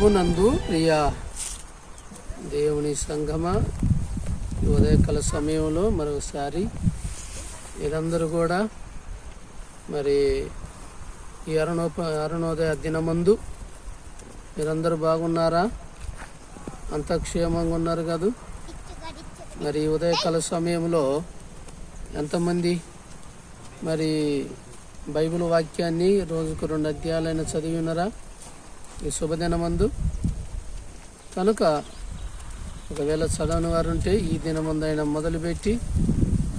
ప్రభునందు ప్రియ దేవుని సంగమా, ఉదయకాల సమయంలో మరొకసారి మీరందరూ కూడా మరి ఈ అరుణోదయ దినమందు మీరందరూ బాగున్నారా? అంత క్షేమంగా ఉన్నారు కదా? మరి ఉదయకాల సమయంలో ఎంతమంది మరి బైబిల్ వాక్యాన్ని రోజుకు 2 అధ్యాయాలైనా చదివి ఉన్నారా ఈ శుభదినమందు? కనుక ఒకవేళ చదవని వారు ఉంటే ఈ దినమందైనా మొదలుపెట్టి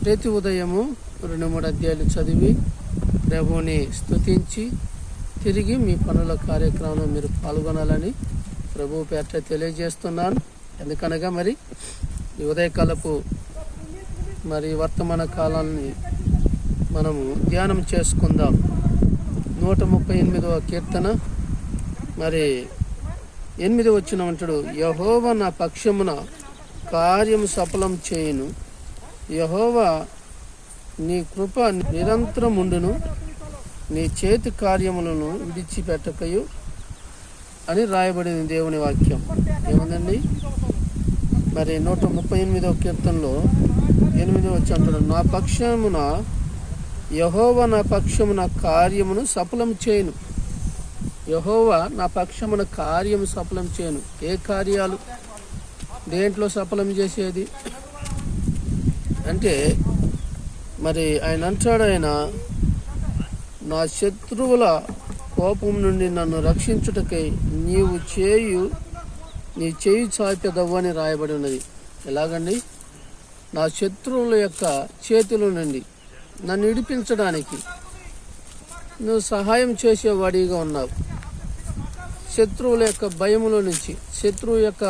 ప్రతి ఉదయము 2-3 అధ్యాయాలు చదివి ప్రభువుని స్తుతించి తిరిగి మీ పనుల కార్యక్రమంలో మీరు పాల్గొనాలని ప్రభువు పేట తెలియజేస్తున్నాను. ఎందుకనగా మరి ఈ ఉదయకాలపు మరి వర్తమాన కాలాన్ని మనము ధ్యానం చేసుకుందాం. 138వ కీర్తన మరి 8 వచనమంటాడు, యెహోవా నా పక్షమున కార్యము సఫలం చేయును, యెహోవా నీ కృప నిరంతరం ఉండును, నీ చేతి కార్యములను విడిచిపెట్టకయు అని రాయబడింది దేవుని వాక్యం. ఏముందండి మరి 138వ కీర్తనలో 8 వచనం, నా పక్షమున యెహోవా నా పక్షమున కార్యమును సఫలం చేయును. యెహోవా నా పక్షమున కార్యము సఫలం చేయను. ఏ కార్యాలు? దేంట్లో సఫలం చేసేది అంటే మరి ఆయన అంటాడు, ఆయన నా శత్రువుల కోపం నుండి నన్ను రక్షించుటకై నీ చేయి చాపెదవు అని రాయబడి ఉన్నది. ఎలాగండి? నా శత్రువుల యొక్క చేతుల నుండి నన్ను విడిపించడానికి నువ్వు సహాయం చేసేవాడిగా ఉన్నావు. శత్రువుల యొక్క భయములో నుంచి, శత్రువు యొక్క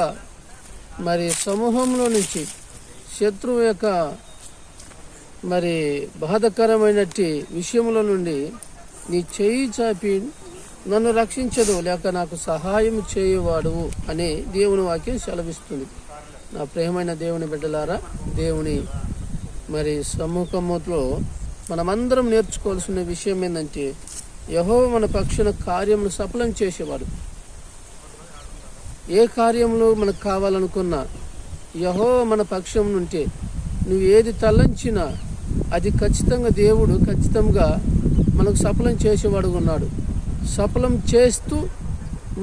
మరి సమూహంలో నుంచి, శత్రువు యొక్క మరి బాధకరమైనట్టి విషయముల నుండి నీ చేయి చాపి నన్ను రక్షించదు, లేక నాకు సహాయం చేయవాడు అని దేవుని వాక్యం సెలవిస్తుంది. నా ప్రియమైన దేవుని బిడ్డలారా, దేవుని మరి సమ్ముఖములో మనమందరం నేర్చుకోవాల్సిన విషయం ఏంటంటే, యెహోవా మన పక్షున కార్యమును సఫలం చేసేవాడు. ఏ కార్యంలో మనకు కావాలనుకున్నా యెహోవా మన పక్షం ఉంటే నువ్వు ఏది తలంచినా అది ఖచ్చితంగా దేవుడు ఖచ్చితంగా మనకు సఫలం చేసేవాడుగా ఉన్నాడు. సఫలం చేస్తూ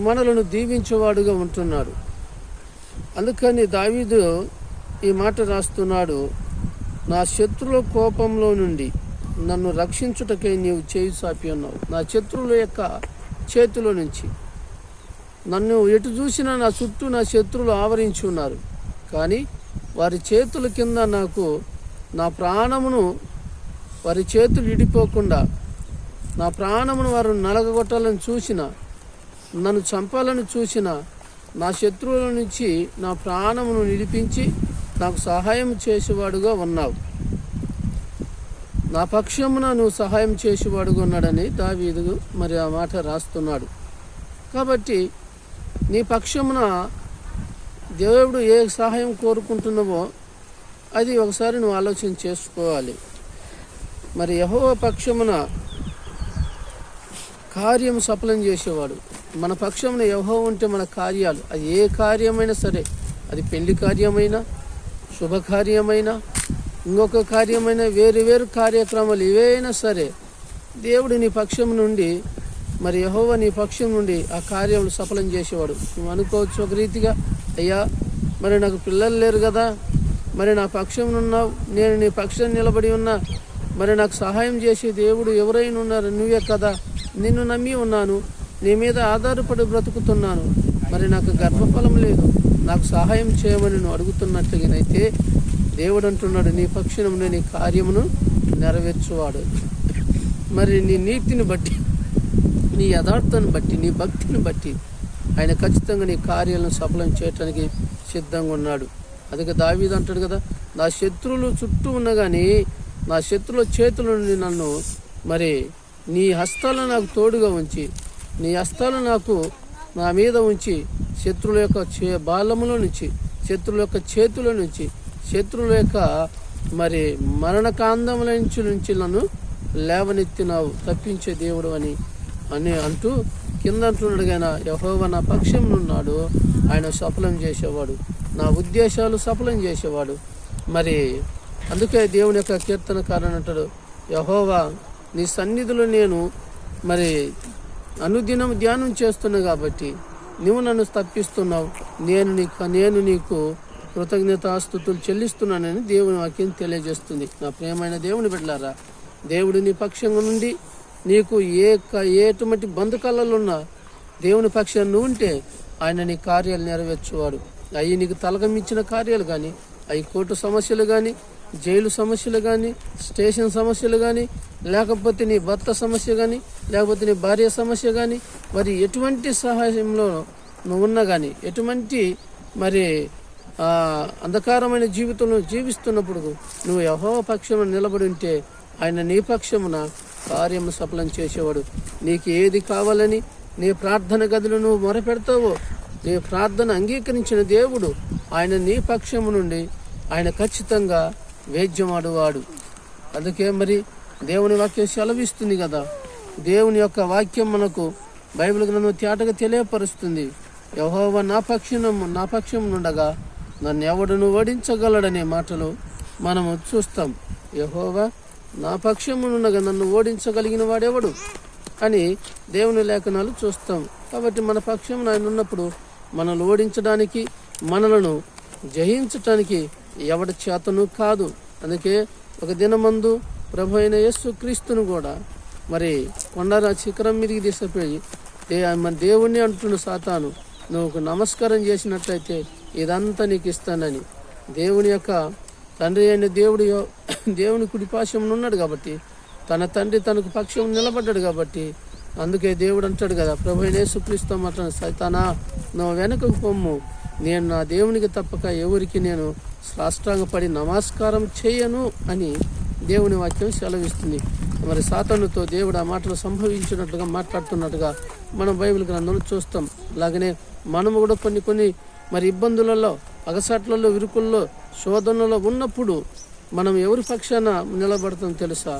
మనలను దీవించేవాడుగా ఉంటున్నాడు. అందుకని దావీదు ఈ మాట రాస్తున్నాడు, నా శత్రువుల కోపంలో నుండి నన్ను రక్షించుటకై నీవు చేయి చాపి ఉన్నావు. నా శత్రువుల యొక్క చేతిలో నుంచి నన్ను ఎటు చూసినా నా చుట్టూ నా శత్రువులు ఆవరించి ఉన్నారు, కానీ వారి చేతుల కింద నాకు నా ప్రాణమును, వారి చేతులు ఇడిపోకుండా నా ప్రాణమును వారు నలగగొట్టాలని చూసిన, నన్ను చంపాలని చూసిన నా శత్రువుల నుంచి నా ప్రాణమును నిడిపించి నాకు సహాయం చేసేవాడుగా ఉన్నావు. నా పక్షమున నువ్వు సహాయం చేసేవాడుగా ఉన్నాడని దావీదు మరి ఆ మాట రాస్తున్నాడు. కాబట్టి నీ పక్షమున దేవుడు ఏ సహాయం కోరుకుంటున్నావో అది ఒకసారి నువ్వు ఆలోచన చేసుకోవాలి. మరి యెహోవా పక్షమున కార్యం సఫలం చేసేవాడు. మన పక్షమున యెహోవా ఉంటే మన కార్యాలు, అది ఏ కార్యమైనా సరే, అది పెళ్లి కార్యమైనా, శుభకార్యమైనా, ఇంకొక కార్యమైనా, వేరు కార్యక్రమాలు ఏవైనా సరే, దేవుడు నీ పక్షం నుండి మరి యెహోవా నీ పక్షం నుండి ఆ కార్యములు సఫలం చేసేవాడు. నువ్వు అనుకోవచ్చు ఒక రీతిగా, అయ్యా మరి నాకు పిల్లలు లేరు కదా, మరి నా పక్షం ఉన్నావు, నేను నీ పక్షం నిలబడి ఉన్నా, మరి నాకు సహాయం చేసే దేవుడు ఎవరైనా ఉన్నారు, నువ్వే కదా, నిన్ను నమ్మి ఉన్నాను, నీ మీద ఆధారపడి బ్రతుకుతున్నాను, మరి నాకు గర్భఫలం లేదు, నాకు సహాయం చేయమని నువ్వు అడుగుతున్నట్టుగానైతే దేవుడు అంటున్నాడు, నీ పక్షం నీ కార్యమును నెరవేర్చువాడు. మరి నీ నీతిని బట్టి, నీ యథార్థాన్ని బట్టి, నీ భక్తిని బట్టి ఆయన ఖచ్చితంగా నీ కార్యాలను సఫలం చేయటానికి సిద్ధంగా ఉన్నాడు. అందుకే దావీదు అంటాడు కదా, నా శత్రువులు చుట్టూ ఉన్నా కానీ నా శత్రువుల చేతుల నుండి నన్ను మరి నీ హస్తాలను నాకు తోడుగా ఉంచి, నీ హస్తాలను నాకు నా మీద ఉంచి, శత్రువుల యొక్క బాలములో నుంచి, శత్రువుల యొక్క చేతుల నుంచి, శత్రువుల యొక్క మరి మరణకాందముల నుంచి నన్ను లేవనెత్తినావు, తప్పించే దేవుడు అని అంటూ కింద అంటున్నాడు కానీ యెహోవా నా పక్షం ఉన్నాడు, ఆయన సఫలం చేసేవాడు, నా ఉద్దేశాలు సఫలం చేసేవాడు. మరి అందుకే దేవుని యొక్క కీర్తనకారుడు అంటాడు, యెహోవా నీ సన్నిధిలో నేను మరి అనుదినం ధ్యానం చేస్తున్నా కాబట్టి నువ్వు నన్ను తప్పిస్తున్నావు, నేను నీకు కృతజ్ఞతాస్తుతులు చెల్లిస్తున్నానని దేవుని వాక్యం తెలియజేస్తుంది. నా ప్రియమైన దేవుని బిడ్డలారా, దేవుడు నీ పక్షంగా నుండి నీకు ఎటువంటి బంధుకళ్ళలున్నా దేవుని పక్షాన్ని నువ్వు ఉంటే ఆయన నీ కార్యాలు నెరవేర్చువాడు. అవి నీకు తలగమించిన కార్యాలు కానీ, అవి కోర్టు సమస్యలు కానీ, జైలు సమస్యలు కానీ, స్టేషన్ సమస్యలు కానీ, లేకపోతే నీ భర్త సమస్య కానీ, లేకపోతే నీ భార్య సమస్య కానీ, మరి ఎటువంటి సహాయంలో నువ్వు ఉన్నా కానీ, ఎటువంటి మరి అంధకారమైన జీవితంలో జీవిస్తున్నప్పుడు నువ్వు యెహోవా పక్షమున నిలబడి ఉంటే ఆయన నీ పక్షమున కార్యము సఫలం చేసేవాడు. నీకు ఏది కావాలని నీ ప్రార్థన గదిలో నువ్వు మొరపెడతావో, నీ ప్రార్థన అంగీకరించిన దేవుడు ఆయన నీ పక్షము నుండి ఆయన ఖచ్చితంగా వేద్యమాడువాడు. అందుకే మరి దేవుని వాక్యం సెలవిస్తుంది కదా, దేవుని యొక్క వాక్యం మనకు బైబిల్ గ్రంథం తేటగా తెలియపరుస్తుంది. యెహోవా నా పక్షం నుండగా నన్ను ఎవడును ఓడించగలడనే మాటలు మనము చూస్తాం. యెహోవా నా పక్షము నుండగా నన్ను ఓడించగలిగిన వాడెవడు అని దేవుని లేఖనాలు చూస్తాం. కాబట్టి మన పక్షం ఆయన ఉన్నప్పుడు మనల్ని ఓడించడానికి, మనలను జయించటానికి ఎవడి చేతను కాదు. అందుకే ఒక దినమందు ప్రభు అయిన యేసు క్రీస్తును కూడా మరి కొండర శిఖరం మీదకి తీసుకుపోయి మన దేవుణ్ణి అంటున్న సాతాను, నువ్వు నమస్కారం చేసినట్లయితే ఇదంతా నీకు ఇస్తానని. దేవుని యొక్క తండ్రి అయిన దేవుని కుడిపాశంలో ఉన్నాడు కాబట్టి, తన తండ్రి తనకు పక్షం నిలబడ్డాడు కాబట్టి, అందుకే దేవుడు అంటాడు కదా, ప్రభు అయిన యేసుక్రీస్తు మాట్లాడు, సైతానా నువ్వు వెనకకు పొమ్ము, నేను నా దేవునికి తప్పక ఎవరికి నేను సాష్టాంగపడి నమస్కారం చేయను అని దేవుని వాక్యం సెలవిస్తుంది. మరి సాతానుతో దేవుడు ఆ మాటలు సంభవించినట్లుగా మాట్లాడుతున్నట్టుగా మనం బైబిల్ గ్రంథంలో చూస్తాం. అలాగనే మనము కూడా కొన్ని మరి ఇబ్బందులలో, అగసాట్లలో, విరుకుల్లో, శోధనలో ఉన్నప్పుడు మనం ఎవరి పక్షాన నిలబడతాం తెలుసా?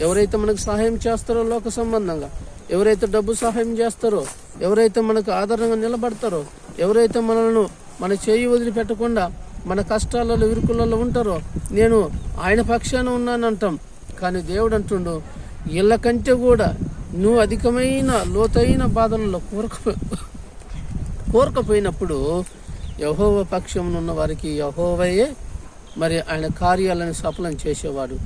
ఎవరైతే మనకు సహాయం చేస్తారో లోక సంబంధంగా, ఎవరైతే డబ్బు సహాయం చేస్తారో, ఎవరైతే మనకు ఆధారంగా నిలబడతారో, ఎవరైతే మనలను మన చేయి వదిలిపెట్టకుండా మన కష్టాలలో, విరుకులలో ఉంటారో, నేను ఆయన పక్షాన ఉన్నానంటాం. కానీ దేవుడు అంటుండు, వీళ్ళ కంటే కూడా నువ్వు అధికమైన లోతైన బాధలలో కోరకపోయినప్పుడు యెహోవా పక్షంలో ఉన్న వారికి యెహోవాయే మరి ఆయన కార్యాలను సఫలం చేసేవాడు.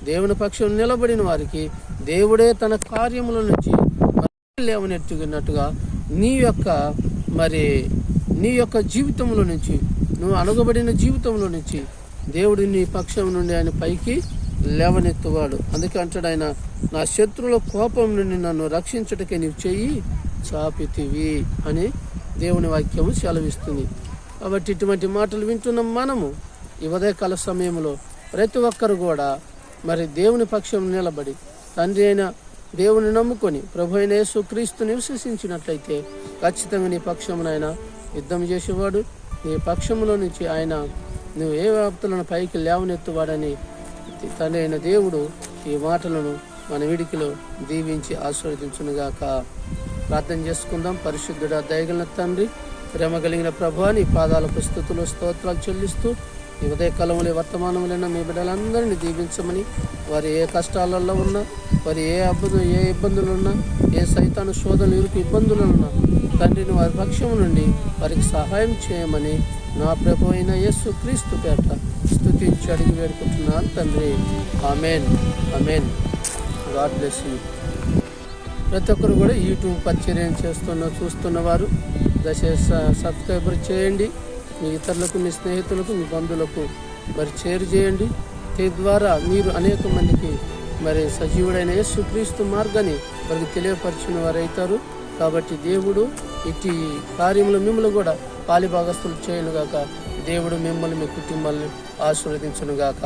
దేవుని పక్షం నిలబడిన వారికి దేవుడే తన కార్యముల నుంచి లేవనెట్టుకున్నట్టుగా నీ యొక్క జీవితంలో నుంచి, నువ్వు అనగబడిన జీవితంలో నుంచి దేవుడు నీ పక్షం నుండి ఆయన పైకి లేవనెత్తువాడు. అందుకే అంటాడు ఆయన, నా శత్రువుల కోపం నుండి నన్ను రక్షించుటకే నీవు చెయ్యి చాపితివి అని దేవుని వాక్యము సెలవిస్తుంది. కాబట్టి ఇటువంటి మాటలు వింటున్న మనము ఈ ఉదయకాల సమయంలో ప్రతి ఒక్కరు కూడా మరి దేవుని పక్షం నిలబడి తండ్రి అయిన దేవుని నమ్ముకొని ప్రభు అయిన యేసుక్రీస్తుని విశ్వసించినట్లయితే ఖచ్చితంగా నీ పక్షమునైన యుద్ధం చేసేవాడు, నీ పక్షములో నుంచి ఆయన నువ్వు ఏ వ్యాప్తులను పైకి లేవనెత్తువాడని తండ్రి అయిన దేవుడు ఈ మాటలను మన విడికిలో దీవించి ఆశీర్వదించునుగాక. ప్రార్థన చేసుకుందాం. పరిశుద్ధుడా, దయగలిగిన తండ్రి, ప్రేమ కలిగిన ప్రభువా, నీ పాదాలకు స్తుతులు స్తోత్రాలు చెల్లిస్తూ ఈ ఉదయకాలంలో వర్తమానంలో మీ బిడ్డలందరినీ దీవించమని, వారు ఏ కష్టాలలో ఉన్నా, వారు ఏ ఇబ్బందులు ఉన్నా, ఏ సైతాను శోధనలు ఇరుకు ఇబ్బందులు ఉన్నా తండ్రిని వారి పక్షం నుండి వారికి సహాయం చేయమని నా ప్రభు అయిన యేసుక్రీస్తు పేట స్తుతించి అడిగి వేడుకుంటున్నాను తండ్రి. Amen, amen. God bless you. ప్రతి ఒక్కరు కూడా యూట్యూబ్ పరిచర్యం చూస్తున్నవారు దయచేసి సబ్స్క్రైబర్ చేయండి. మీ ఇతరులకు, మీ స్నేహితులకు, మీ బంధువులకు మరి షేర్ చేయండి. ద్వారా మీరు అనేక మందికి మరి సజీవుడైన యేసుక్రీస్తు మార్గాన్ని వారికి తెలియపరిచిన వారు అవుతారు. కాబట్టి దేవుడు ఇటు కార్యములు మిమ్మల్ని కూడా పాలిభాగస్తులు చేయనుగాక. దేవుడు మిమ్మల్ని, మీ కుటుంబాలను ఆశీర్వదించునుగాక.